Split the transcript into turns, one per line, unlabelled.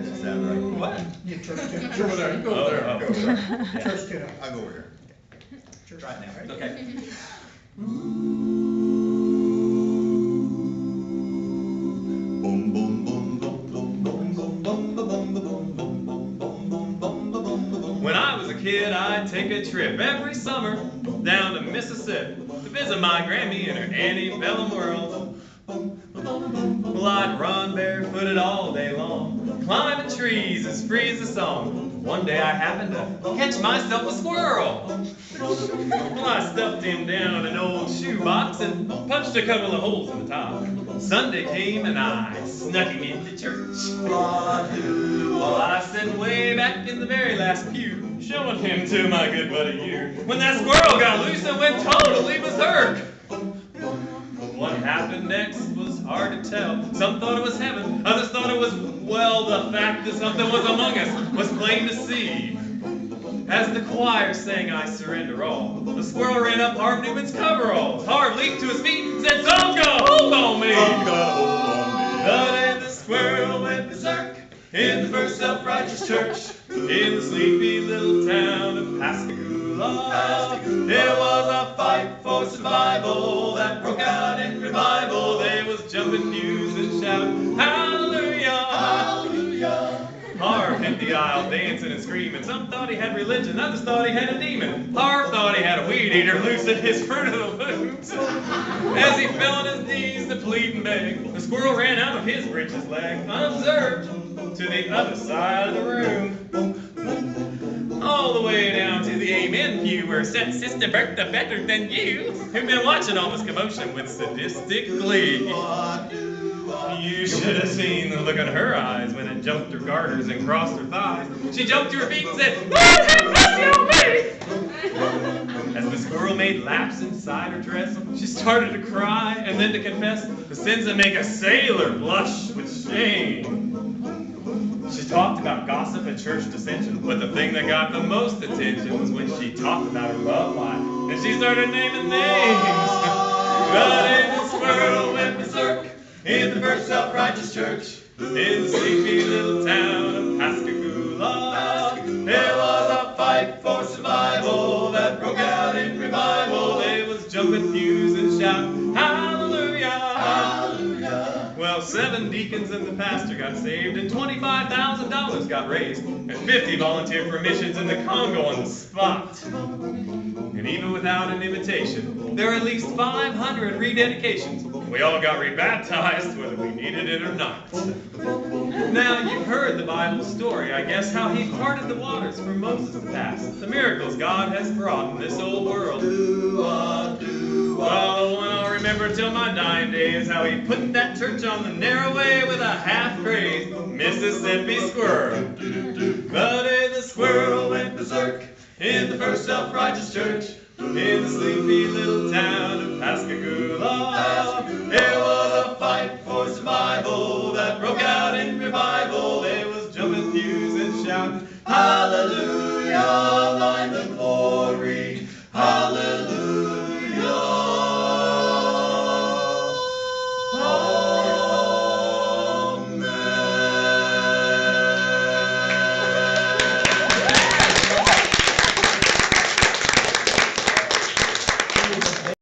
Is that right? What?
You church tune up. Over there. You go over there. Go over there. Church tune up.
I'll go over here.
Church.
Right now, right? Okay. When I was a kid, I'd take a trip every summer down to Mississippi to visit my Grammy in her antebellum world. Well, I'd run barefooted all day long, climbing trees as free as a song. One day I happened to catch myself a squirrel. Well, I stuffed him down an old shoebox and punched a couple of holes in the top. Sunday came and I snuck him into church. Well, I sat way back in the very last pew, showing him to my good buddy here, when that squirrel got loose and went totally berserk. What happened next was hard to tell. Some thought it was heaven, others thought it was, well, the fact that something was among us was plain to see. As the choir sang I Surrender All, the squirrel ran up Harv Newman's coveralls. Harv leaped to his feet and said, "Someone's got a hold on me." The day the squirrel went berserk in the first self-righteous church in the sleepy little town of Pascagoula. There was a fight for survival that broke out in revival. They was jumping pews and shouting, "Hallelujah, hallelujah." Harv hit the aisle dancing and screaming. Some thought he had religion, others thought he had a demon. Harv thought he had a weed eater loose in his Fruit of the Looms. As he fell on his knees to plead and beg, the squirrel ran out of his breeches leg, unobserved, to the other side of the room. All the way down to the amen pew where sat Sister Bertha better than you, who've been watching all this commotion with sadistic glee. You should have seen the look in her eyes when it jumped her garters and crossed her thighs. She jumped to her feet and said, "Lord, have mercy on me!" As the squirrel made laps inside her dress, she started to cry and then to confess the sins that make a sailor blush with shame. She talked about gossip and church dissension, but the thing that got the most attention was when she talked about her love life, and she started naming names. The day the squirrel went berserk in the first self-righteous church in the sleepy little town of Pascagoula. There was a fight for survival that broke out in revival. They was jumping pews and shouting, "Hallelujah, hallelujah." Well, 7 deacons and the pastor got saved, and $25,000 got raised, and 50 volunteered for missions in the Congo on the spot. And even without an invitation, there were at least 500 rededications. We all got rebaptized, whether we needed it or not. Now, you've heard the Bible story, I guess, how he parted the waters for Moses to pass. The miracles God has brought in this old world. Well, the one I'll remember till my dying day is how he put that church on the narrow way with a half-crazed Mississippi squirrel. The day the squirrel went berserk in the first self-righteous church in the sleepy little town of Pascagoula.